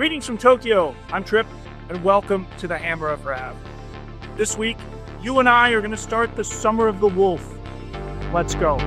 Greetings from Tokyo. I'm Trip, and welcome to the Hammer of Rav. This week, you and I are going to start the Summer of the Wolf. Let's go.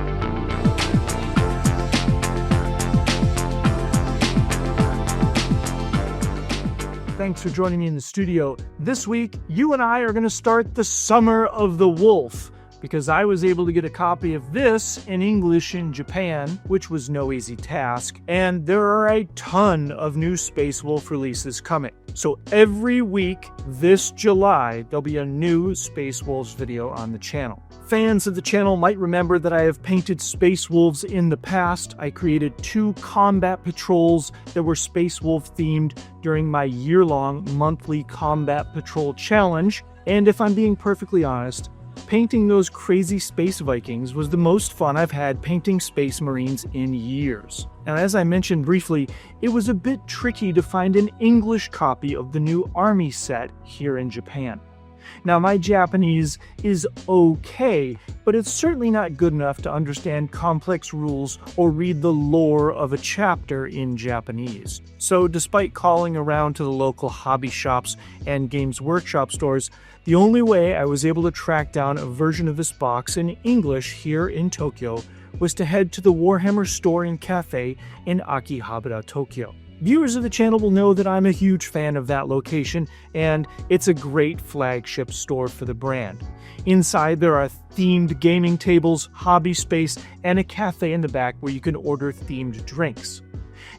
Thanks for joining me in the studio. This week, you and I are going to start the Summer of the Wolf, because I was able to get a copy of this in English in Japan, which was no easy task, and there are a ton of new Space Wolf releases coming. So every week this July, there'll be a new Space Wolves video on the channel. Fans of the channel might remember that I have painted Space Wolves in the past. I created 2 combat patrols that were Space Wolf themed during my year-long monthly Combat Patrol Challenge, and if I'm being perfectly honest, painting those crazy space Vikings was the most fun I've had painting Space Marines in years. Now, as I mentioned briefly, it was a bit tricky to find an English copy of the new Army set here in Japan. Now, my Japanese is okay, but it's certainly not good enough to understand complex rules or read the lore of a chapter in Japanese. So, despite calling around to the local hobby shops and Games Workshop stores, the only way I was able to track down a version of this box in English here in Tokyo was to head to the Warhammer store and cafe in Akihabara, Tokyo. Viewers of the channel will know that I'm a huge fan of that location, and it's a great flagship store for the brand. Inside there are themed gaming tables, hobby space, and a cafe in the back where you can order themed drinks.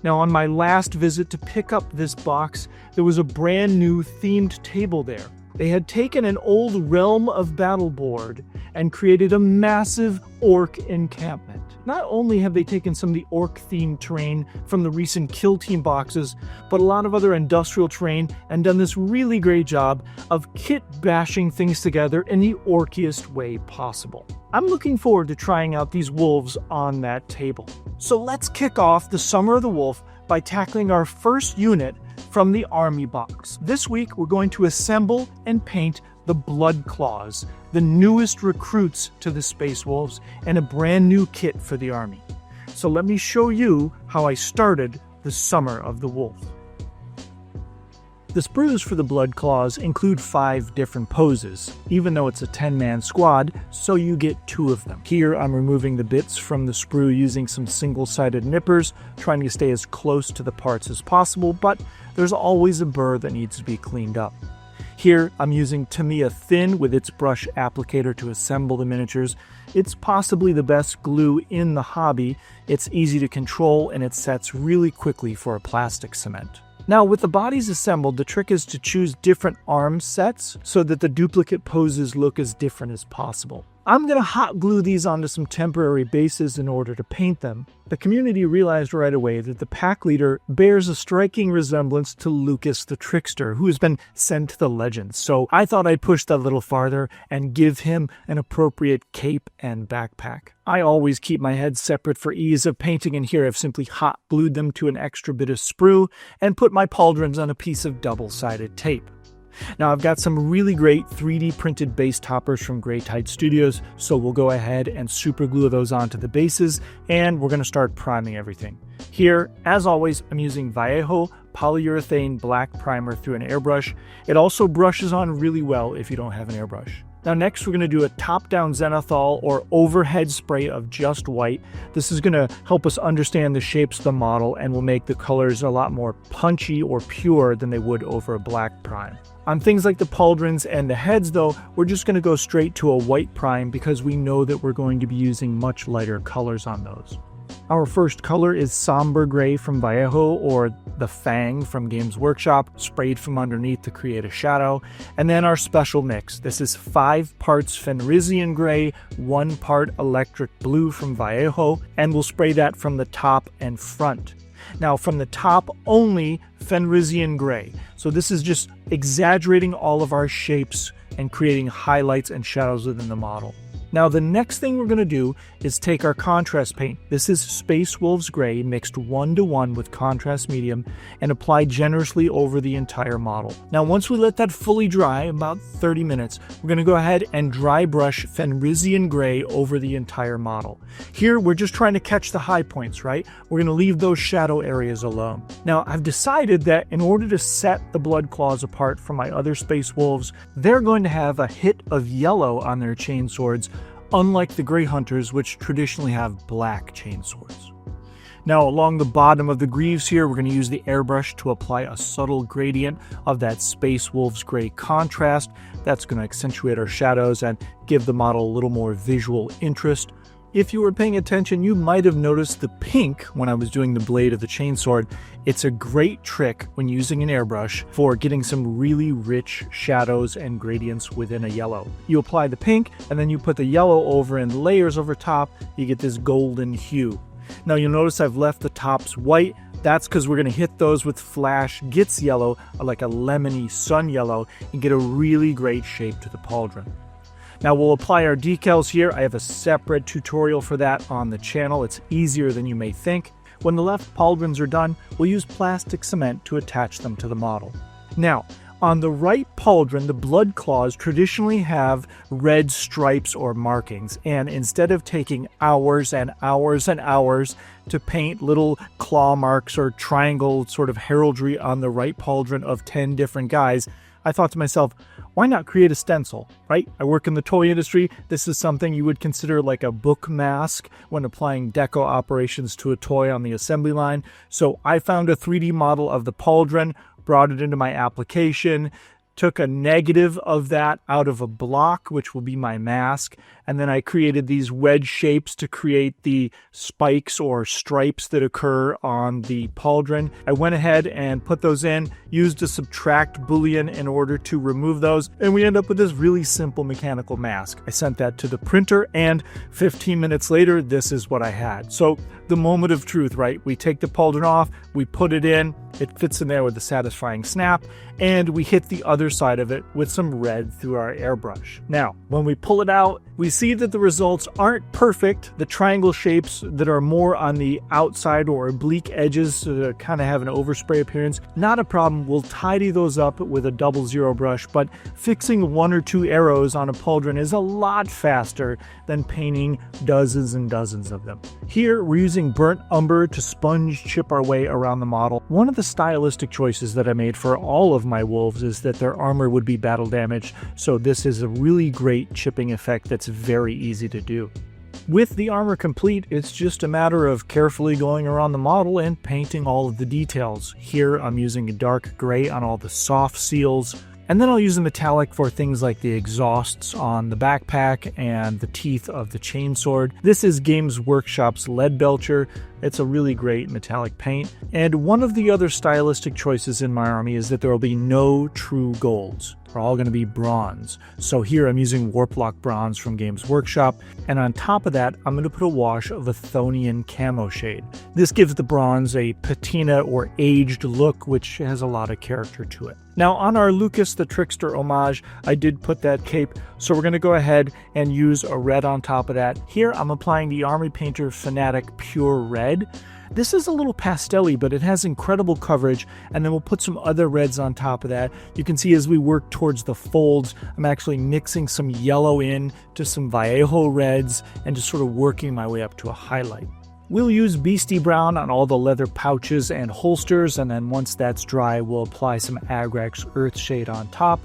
Now, on my last visit to pick up this box, there was a brand new themed table there. They had taken an old Realm of Battle board and created a massive orc encampment. Not only have they taken some of the orc-themed terrain from the recent Kill Team boxes, but a lot of other industrial terrain, and done this really great job of kit-bashing things together in the orkiest way possible. I'm looking forward to trying out these wolves on that table. So let's kick off the Summer of the Wolf by tackling our first unit from the Army box. This week, we're going to assemble and paint the Blood Claws, the newest recruits to the Space Wolves, and a brand new kit for the Army. So let me show you how I started the Summer of the Wolf. The sprues for the Blood Claws include 5 different poses, even though it's a 10-man squad, so you get 2 of them. Here I'm removing the bits from the sprue using some single-sided nippers, trying to stay as close to the parts as possible, but there's always a burr that needs to be cleaned up. Here I'm using Tamiya Thin with its brush applicator to assemble the miniatures. It's possibly the best glue in the hobby. It's easy to control and it sets really quickly for a plastic cement. Now, with the bodies assembled, the trick is to choose different arm sets so that the duplicate poses look as different as possible. I'm going to hot glue these onto some temporary bases in order to paint them. The community realized right away that the pack leader bears a striking resemblance to Lucas the Trickster, who has been sent to the Legends, so I thought I'd push that a little farther and give him an appropriate cape and backpack. I always keep my heads separate for ease of painting, and here I've simply hot glued them to an extra bit of sprue and put my pauldrons on a piece of double-sided tape. Now, I've got some really great 3D printed base toppers from Grey Tide Studios, so we'll go ahead and super glue those onto the bases, and we're going to start priming everything. Here, as always, I'm using Vallejo polyurethane black primer through an airbrush. It also brushes on really well if you don't have an airbrush. Now next we're going to do a top-down zenithal or overhead spray of just white. This is going to help us understand the shapes of the model and will make the colors a lot more punchy or pure than they would over a black prime. On things like the pauldrons and the heads though, we're just going to go straight to a white prime because we know that we're going to be using much lighter colors on those. Our first color is Somber Gray from Vallejo, or the Fang from Games Workshop, sprayed from underneath to create a shadow. And then our special mix. This is 5 parts Fenrisian Gray, 1 part Electric Blue from Vallejo, and we'll spray that from the top and front. Now from the top only Fenrisian Gray. So this is just exaggerating all of our shapes and creating highlights and shadows within the model. Now the next thing we're going to do is take our contrast paint. This is Space Wolves Gray mixed 1:1 with contrast medium and applied generously over the entire model. Now once we let that fully dry, about 30 minutes, we're going to go ahead and dry brush Fenrisian Gray over the entire model. Here we're just trying to catch the high points, right? We're going to leave those shadow areas alone. Now I've decided that in order to set the Blood Claws apart from my other Space Wolves, they're going to have a hit of yellow on their chainswords, unlike the Grey Hunters, which traditionally have black chainswords. Now along the bottom of the greaves here, we're going to use the airbrush to apply a subtle gradient of that Space Wolves Gray contrast. That's going to accentuate our shadows and give the model a little more visual interest. If you were paying attention, you might have noticed the pink when I was doing the blade of the chainsword. It's a great trick when using an airbrush for getting some really rich shadows and gradients within a yellow. You apply the pink and then you put the yellow over in layers over top, you get this golden hue. Now you'll notice I've left the tops white. That's because we're going to hit those with Flash Gets Yellow, like a lemony sun yellow, and get a really great shape to the pauldron. Now we'll apply our decals here. I have a separate tutorial for that on the channel. It's easier than you may think. When the left pauldrons are done, we'll use plastic cement to attach them to the model. Now, on the right pauldron, the Blood Claws traditionally have red stripes or markings, and instead of taking hours and hours and hours to paint little claw marks or triangle sort of heraldry on the right pauldron of 10 different guys, I thought to myself, why not create a stencil, right? I work in the toy industry. This is something you would consider like a book mask when applying deco operations to a toy on the assembly line. So I found a 3D model of the pauldron, brought it into my application, took a negative of that out of a block, which will be my mask, and then I created these wedge shapes to create the spikes or stripes that occur on the pauldron. I went ahead and put those in, used a subtract boolean in order to remove those, and we end up with this really simple mechanical mask. I sent that to the printer, and 15 minutes later, this is what I had. So the moment of truth, right? We take the pauldron off, we put it in, it fits in there with a satisfying snap, and we hit the other side of it with some red through our airbrush. Now, when we pull it out, we see that the results aren't perfect. The triangle shapes that are more on the outside or oblique edges kind of have an overspray appearance. Not a problem. We'll tidy those up with a 00 brush, but fixing 1 or 2 arrows on a pauldron is a lot faster than painting dozens and dozens of them. Here, we're using burnt umber to sponge chip our way around the model. One of the stylistic choices that I made for all of my wolves is that their armor would be battle damaged, so this is a really great chipping effect that's very easy to do. With the armor complete, it's just a matter of carefully going around the model and painting all of the details. Here I'm using a dark gray on all the soft seals, and then I'll use a metallic for things like the exhausts on the backpack and the teeth of the chainsword. This is Games Workshop's Lead Belcher. It's a really great metallic paint. And one of the other stylistic choices in my army is that there will be no true golds. They're all going to be bronze. So here I'm using Warplock Bronze from Games Workshop, and on top of that I'm going to put a wash of Athonian Camo Shade. This gives the bronze a patina or aged look, which has a lot of character to it. Now on our Lucas the Trickster homage, I did put that cape, so we're going to go ahead and use a red on top of that. Here I'm applying the Army Painter Fanatic Pure Red. This is a little pastel-y, but it has incredible coverage, and then we'll put some other reds on top of that. You can see as we work towards the folds, I'm actually mixing some yellow in to some Vallejo reds and just sort of working my way up to a highlight. We'll use Beastie Brown on all the leather pouches and holsters, and then once that's dry, we'll apply some Agrax Earthshade on top,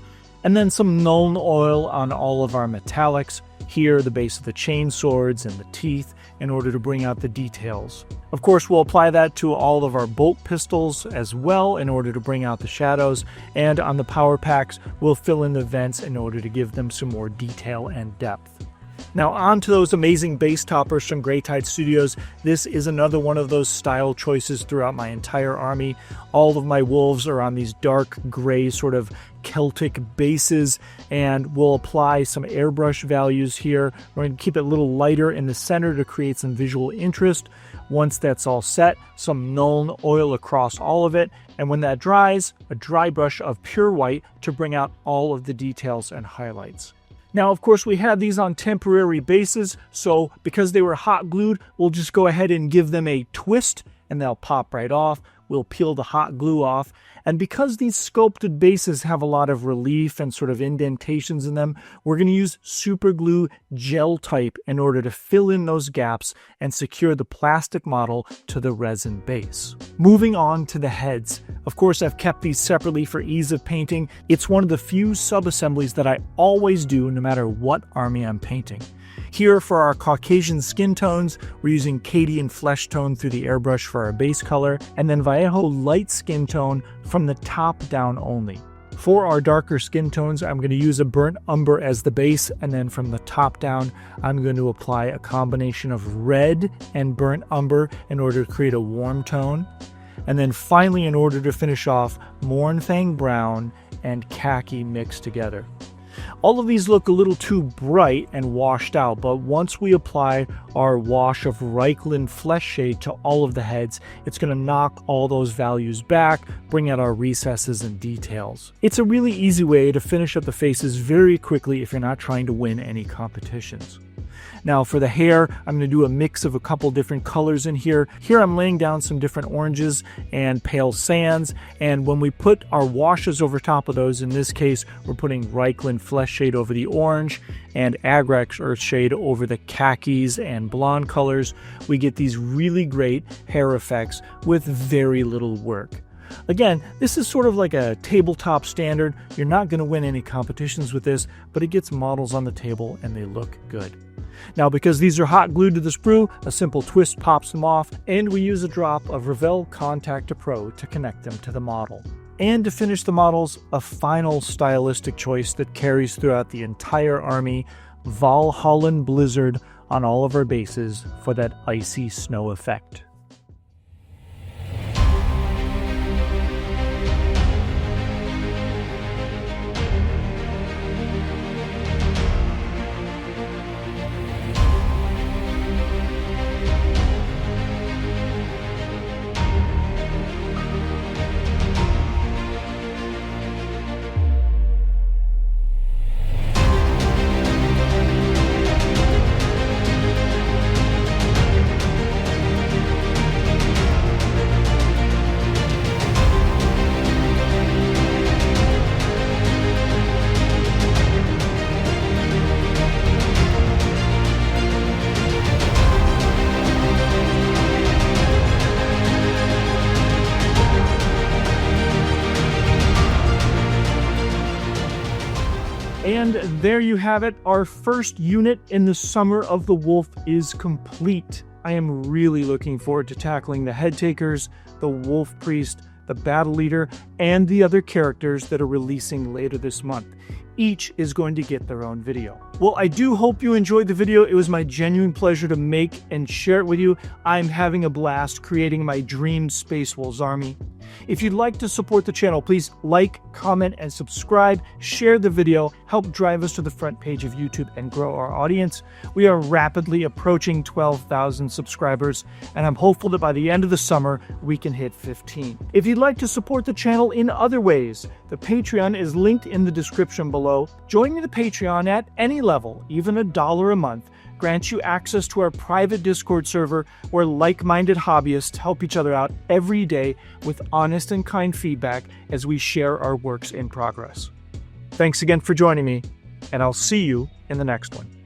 and then some Nuln Oil on all of our metallics. Here, the base of the chain swords and the teeth, in order to bring out the details. Of course, we'll apply that to all of our bolt pistols as well in order to bring out the shadows, and on the power packs, we'll fill in the vents in order to give them some more detail and depth. Now on to those amazing base toppers from Greytide Studios. This is another one of those style choices throughout my entire army. All of my wolves are on these dark gray sort of Celtic bases, and we'll apply some airbrush values here. We're going to keep it a little lighter in the center to create some visual interest. Once that's all set, some Nuln Oil across all of it, and when that dries, a dry brush of pure white to bring out all of the details and highlights. Now, of course, we had these on temporary bases, so because they were hot glued, we'll just go ahead and give them a twist, and they'll pop right off. We'll peel the hot glue off. And because these sculpted bases have a lot of relief and sort of indentations in them, we're going to use super glue gel type in order to fill in those gaps and secure the plastic model to the resin base. Moving on to the heads. Of course, I've kept these separately for ease of painting. It's one of the few sub-assemblies that I always do no matter what army I'm painting. Here for our Caucasian skin tones, we're using Cadian flesh tone through the airbrush for our base color, and then Vallejo light skin tone from the top down only. For our darker skin tones, I'm going to use a burnt umber as the base, and then from the top down, I'm going to apply a combination of red and burnt umber in order to create a warm tone. And then finally, in order to finish off, Mournfang brown and khaki mixed together. All of these look a little too bright and washed out, but once we apply our wash of Reikland flesh shade to all of the heads, it's going to knock all those values back, bring out our recesses and details. It's a really easy way to finish up the faces very quickly if you're not trying to win any competitions. Now for the hair, I'm going to do a mix of a couple different colors in here. Here I'm laying down some different oranges and pale sands, and when we put our washes over top of those, in this case we're putting Reikland flesh shade over the orange and Agrax earth shade over the khakis and blonde colors, we get these really great hair effects with very little work. Again, this is sort of like a tabletop standard. You're not going to win any competitions with this, but it gets models on the table and they look good. Now, because these are hot glued to the sprue, a simple twist pops them off, and we use a drop of Revell Contact Pro to connect them to the model. And to finish the models, a final stylistic choice that carries throughout the entire army, Valhallan Blizzard on all of our bases for that icy snow effect. And there you have it. Our first unit in the Summer of the Wolf is complete. I am really looking forward to tackling the head takers, the wolf priest, the battle leader, and the other characters that are releasing later this month. Each is going to get their own video. Well, I do hope you enjoyed the video. It was my genuine pleasure to make and share it with you. I'm having a blast creating my dream Space Wolves army. If you'd like to support the channel, please like, comment, and subscribe. Share the video. Help drive us to the front page of YouTube and grow our audience. We are rapidly approaching 12,000 subscribers, and I'm hopeful that by the end of the summer, we can hit 15. If you'd like to support the channel in other ways, the Patreon is linked in the description below. Joining the Patreon at any level, even $1 a month, grants you access to our private Discord server where like-minded hobbyists help each other out every day with honest and kind feedback as we share our works in progress. Thanks again for joining me, and I'll see you in the next one.